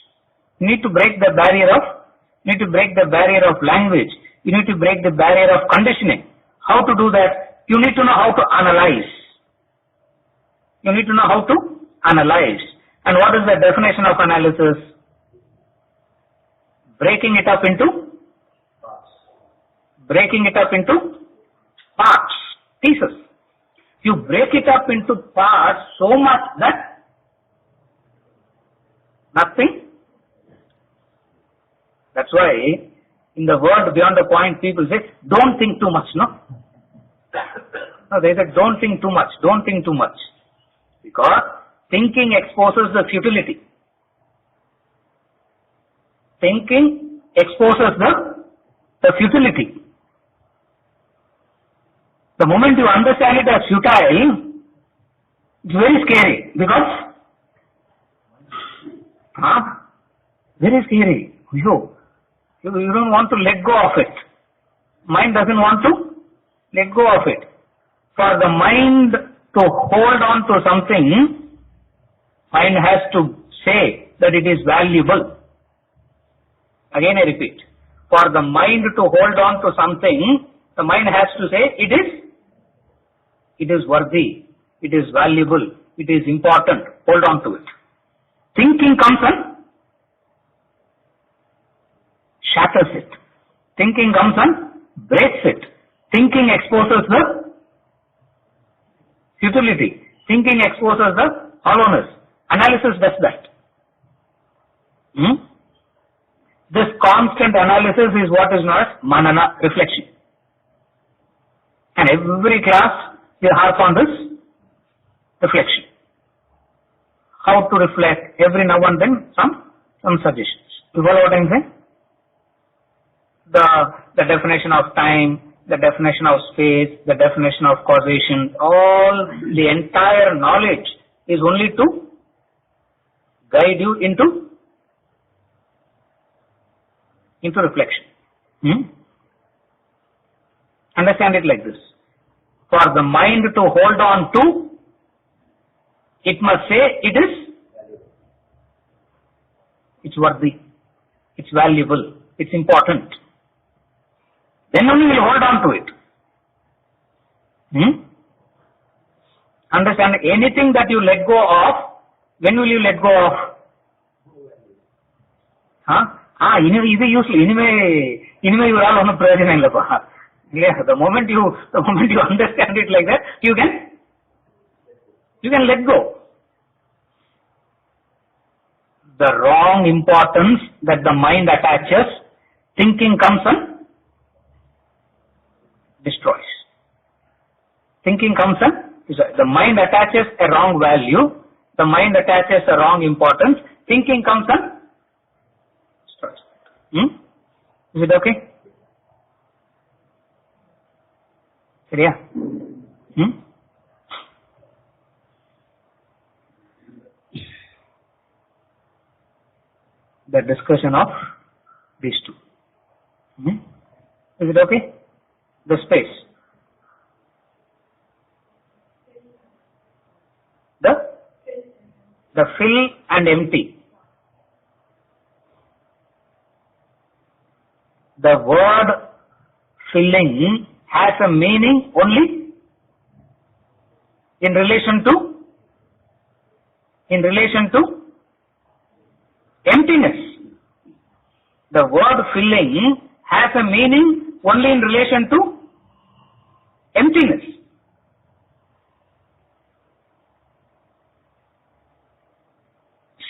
You need to break the barrier of language. You need to break the barrier of conditioning. How to do that? You need to know how to analyze. And what is the definition of analysis? Breaking it up into parts, pieces. You break it up into parts so much that nothing. That's why in the world beyond the point people say, don't think too much, no? No, they said don't think too much. Because thinking exposes the futility. Thinking exposes the futility. The moment you understand it as futile, it's very scary because very scary. You don't want to let go of it. Mind doesn't want to let go of it. For the mind to hold on to something, mind has to say that it is valuable. Again I repeat, for the mind to hold on to something, the mind has to say it is worthy, it is valuable, it is important, hold on to it. Thinking comes shatters it. Thinking comes and breaks it. Thinking exposes the futility. Thinking exposes the hollowness. Analysis does that. This constant analysis is what is known as manana, reflection. And every class will harp on this reflection. How to reflect, every now and then some suggestions. You follow what I am saying? The definition of time, the definition of space, the definition of causation, all the entire knowledge is only to guide you into reflection. Understand it like this. For the mind to hold on to, it must say it's worthy, it's valuable, it's important. Then only we'll hold on to it. Understand, anything that you let go of, when will you let go of? This usually anyway you all on a prayer. The moment you understand it like that, you can let go. The wrong importance that the mind attaches, thinking comes and destroys. Thinking comes and the mind attaches a wrong value, the mind attaches a wrong importance, thinking comes and destroys. Is it okay? Yeah. The discussion of these two. Is it okay? The space. The fill and empty. The word filling has a meaning only in relation to emptiness. The word filling has a meaning only in relation to emptiness.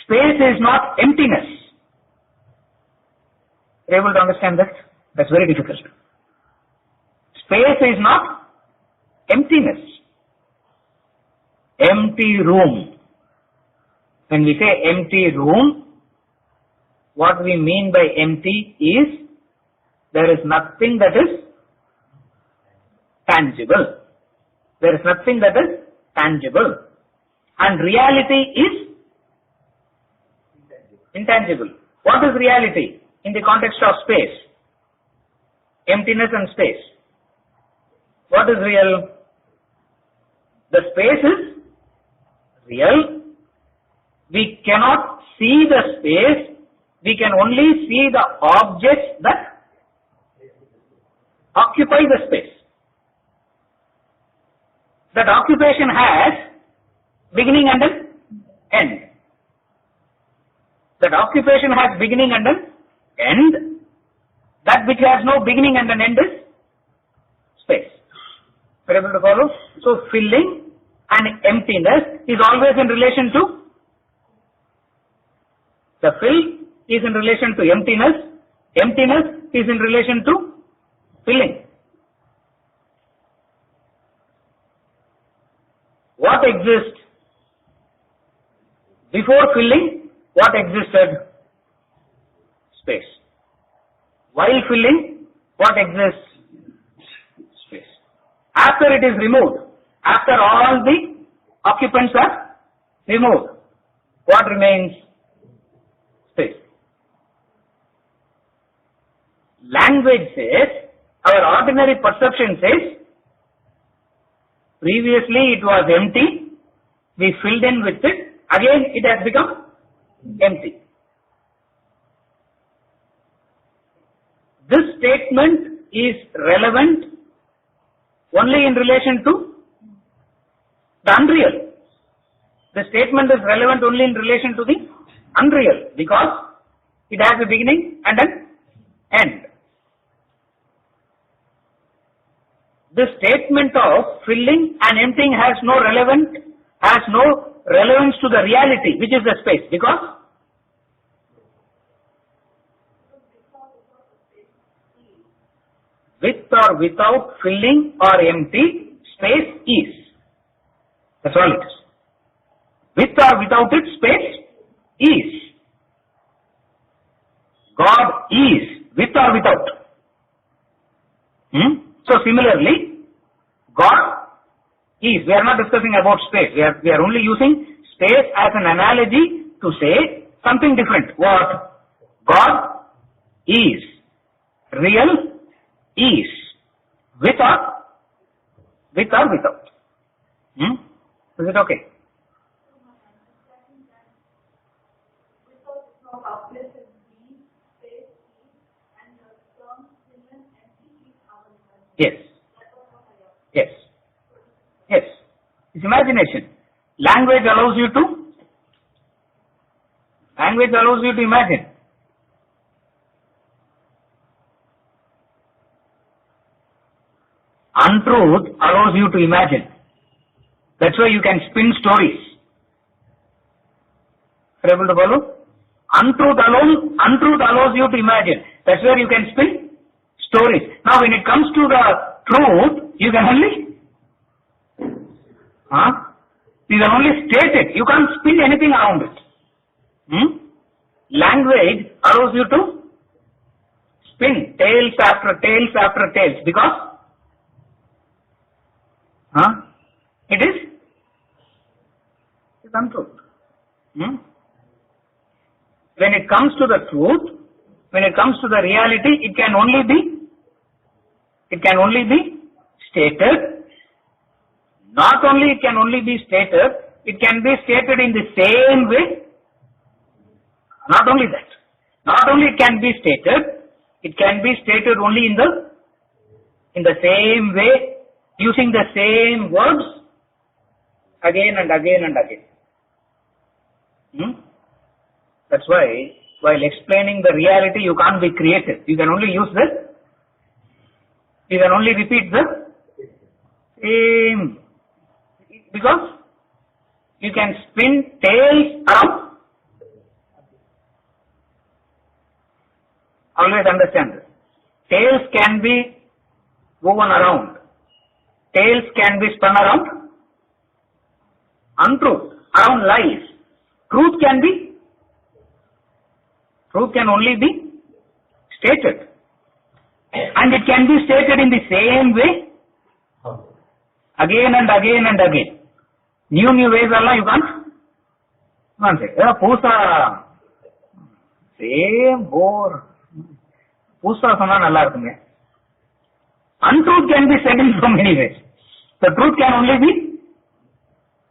Space is not emptiness. Are you able to understand that? That's very difficult. Space is not emptiness. Empty room. When we say empty room, what we mean by empty is there is nothing that is tangible. There is nothing that is tangible. And reality is intangible. What is reality in the context of space? Emptiness and space. What is real? The space is real. We cannot see the space. We can only see the objects that occupy the space. That occupation has beginning and an end. That occupation has beginning and an end. That which has no beginning and an end is space. Are you able to follow? So filling and emptiness is always in relation to the fill is in relation to emptiness. Emptiness is in relation to filling. What exists before filling? What existed? Space. While filling, what exists? Space. After it is removed, after all the occupants are removed, what remains? Space. Language says, our ordinary perception says, previously it was empty, we filled in with it, again it has become empty. This statement is relevant only in relation to the unreal. The statement is relevant only in relation to the unreal because it has a beginning and an end. This statement of filling and emptying has no relevance to the reality, which is the space, because with or without filling or empty, space is. That's all it is. With or without it, space is. God is, with or without. So similarly, God is. We are not discussing about space. We are only using space as an analogy to say something different. What? God is. Real is. With or without. Is it okay? Yes. Yes. Yes. It's imagination. Language allows you to imagine. Untruth allows you to imagine. That's why you can spin stories. Are you able to follow? Untruth allows you to imagine. That's where you can spin stories. Now when it comes to the truth, you can only state it. You can't spin anything around it. Language allows you to spin tales after tales after tales, because it is untruth. When it comes to the truth, when it comes to the reality, it can only be stated. Not only it can only be stated, it can be stated in the same way. Not only that. Not only it can be stated only in the same way, using the same words again and again and again. That's why while explaining the reality, you can't be creative. You can only repeat the same, because you can spin tales around. Always understand this. Tales can be woven around. Tales can be spun around untruth, around lies. Truth can only be stated. And it can be stated in the same way again and again and again. New ways Allah you can't say. Pusa same bore. Pusa sonna nalla irukume. Untruth can be said in so many ways. The truth can only be.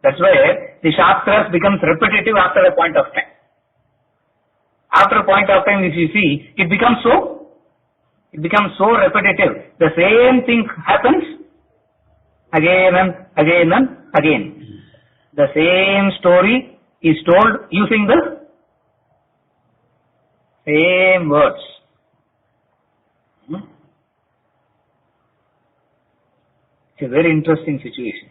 That's why the Shastras becomes repetitive after a point of time. After a point of time, if you see, it becomes so repetitive. The same thing happens again and again and again. The same story is told using the same words. It's a very interesting situation.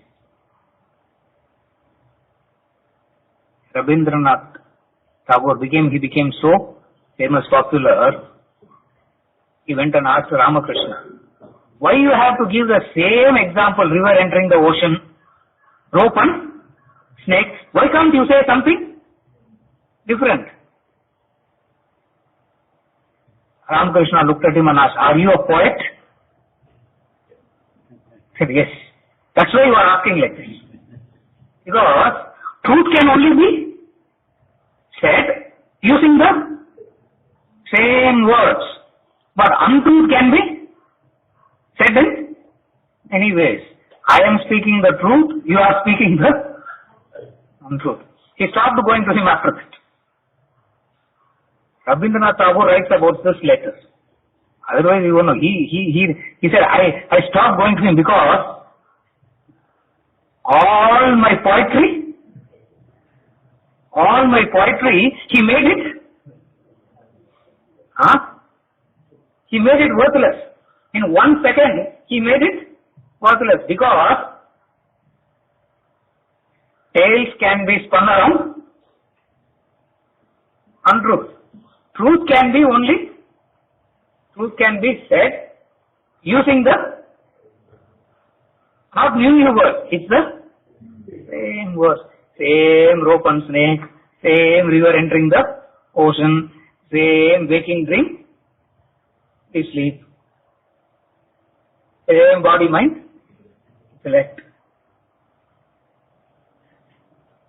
Rabindranath Tagore became so famous, popular. He went and asked Ramakrishna, why you have to give the same example, river entering the ocean, rope and snake? Why can't you say something different? Ramakrishna looked at him and asked, are you a poet? He said, yes. That's why you are asking like this. Because truth can only be said using the same words. But untruth can be said in any ways. I am speaking the truth, you are speaking the untruth. He stopped going to him after that. Rabindranath Tagore writes about this later. Otherwise, you know, he said, I stopped going to him because all my poetry, he made it. He made it worthless. In 1 second, he made it worthless because tales can be spun around untruth. Truth can be said using the not new word. It's the same word. Same rope and snake, same river entering the ocean, same waking dream, sleep. Same body, mind, intellect.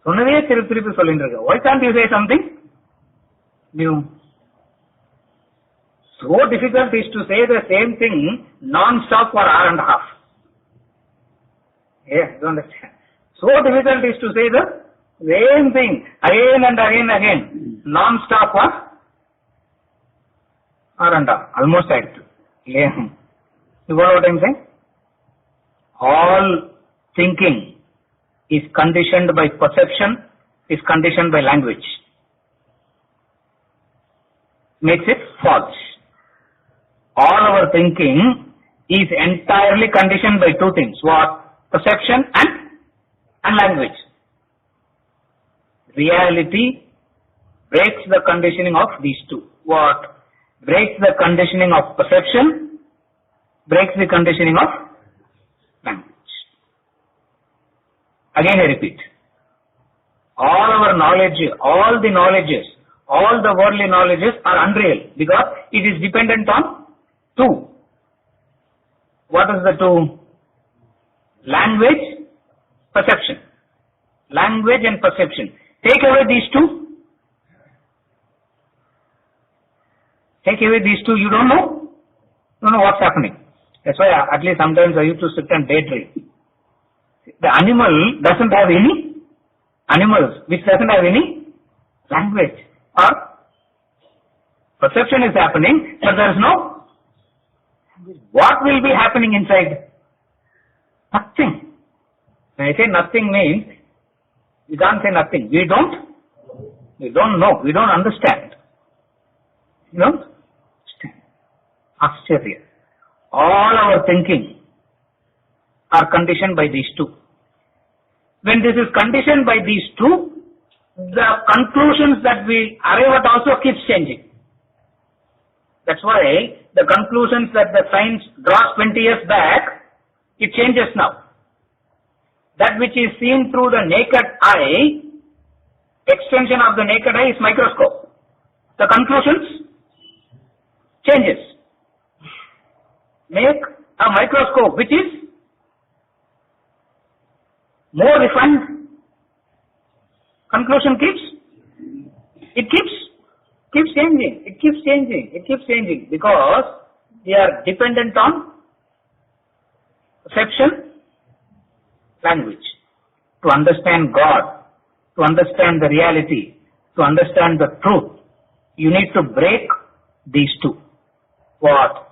சொன்னதே திருப்பி சொல்லிட்டு இருக்க. Why can't you say something new? So difficult is to say the same thing non-stop for hour and a half. Yeah, you understand. So difficult is to say the same thing again and again, non-stop for hour and a half. Almost like yeah. You got what I'm saying? All thinking is conditioned by perception, is conditioned by language. Makes it false. All our thinking is entirely conditioned by two things. What? Perception and language. Reality breaks the conditioning of these two. What? Breaks the conditioning of perception, breaks the conditioning of language. Again I repeat. All our knowledge, all the knowledges, all the worldly knowledges are unreal because it is dependent on two. What is the two? Language, perception. Language and perception. Take away these two. Take away these two, you don't know what's happening. That's why at least sometimes I used to sit and daydream. The animal doesn't have any animals, which doesn't have any language or perception is happening, but there is no. What will be happening inside? Nothing. When I say nothing means, we can't say nothing. We don't know. We don't understand. You don't understand. Ascharya. All our thinking are conditioned by these two. When this is conditioned by these two, the conclusions that we arrive at also keeps changing. That's why the conclusions that the science draws 20 years back, it changes now. That which is seen through the naked eye, extension of the naked eye is microscope. The conclusions changes. Make a microscope which is more refined. Conclusion keeps changing. It keeps changing because we are dependent on perception, language. To understand God, to understand the reality, to understand the truth, you need to break these two. What?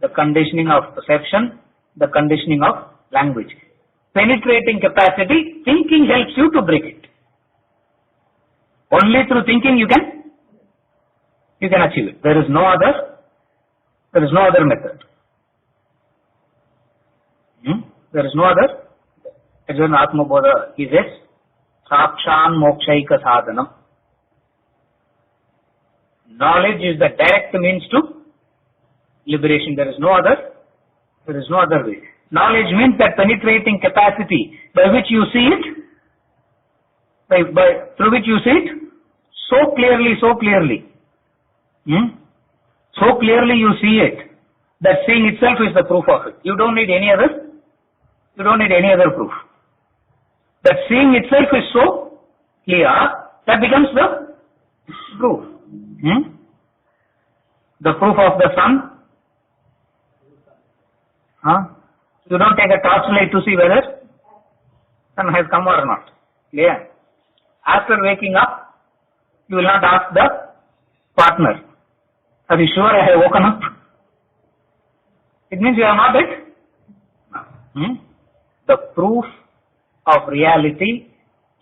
The conditioning of perception, the conditioning of language. Penetrating capacity, thinking helps you to break it. Only through thinking you can achieve it. There is no other method. There is no other. As when Atma Bodha, he says, Sakshan Mokshaika Sadhanam. Knowledge is the direct means to liberation. There is no other way. Knowledge means that penetrating capacity by which you see it, through which you see it so clearly. So clearly you see it that seeing itself is the proof of it. You don't need any other proof. That seeing itself is so clear that becomes the proof. The proof of the sun. You don't take a torchlight to see whether sun has come or not. Clear? After waking up, you will not ask the partner, are you sure I have woken up? It means you are not it. The proof of reality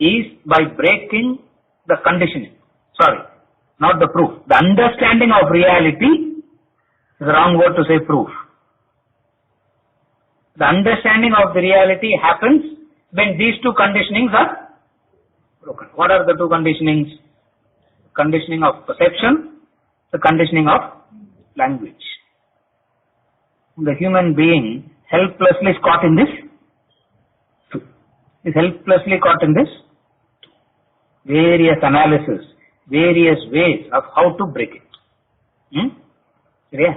is by breaking the conditioning. Sorry, not the proof. The understanding of reality It's the wrong word to say proof. The understanding of the reality happens when these two conditionings are broken. What are the two conditionings? Conditioning of perception, the conditioning of language. The human being helplessly is caught in this. Is helplessly caught in this. Various analysis, various ways of how to break it. Yeah.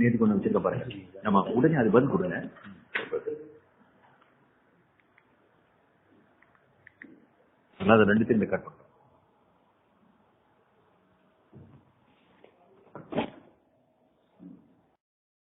நேற்று கொண்டு வச்சிருக்க பாருங்க. நம்ம உடனே அது பதில் கொடுங்க. அதனால ரெண்டு திரும்பி கட் பண்ணுறோம்.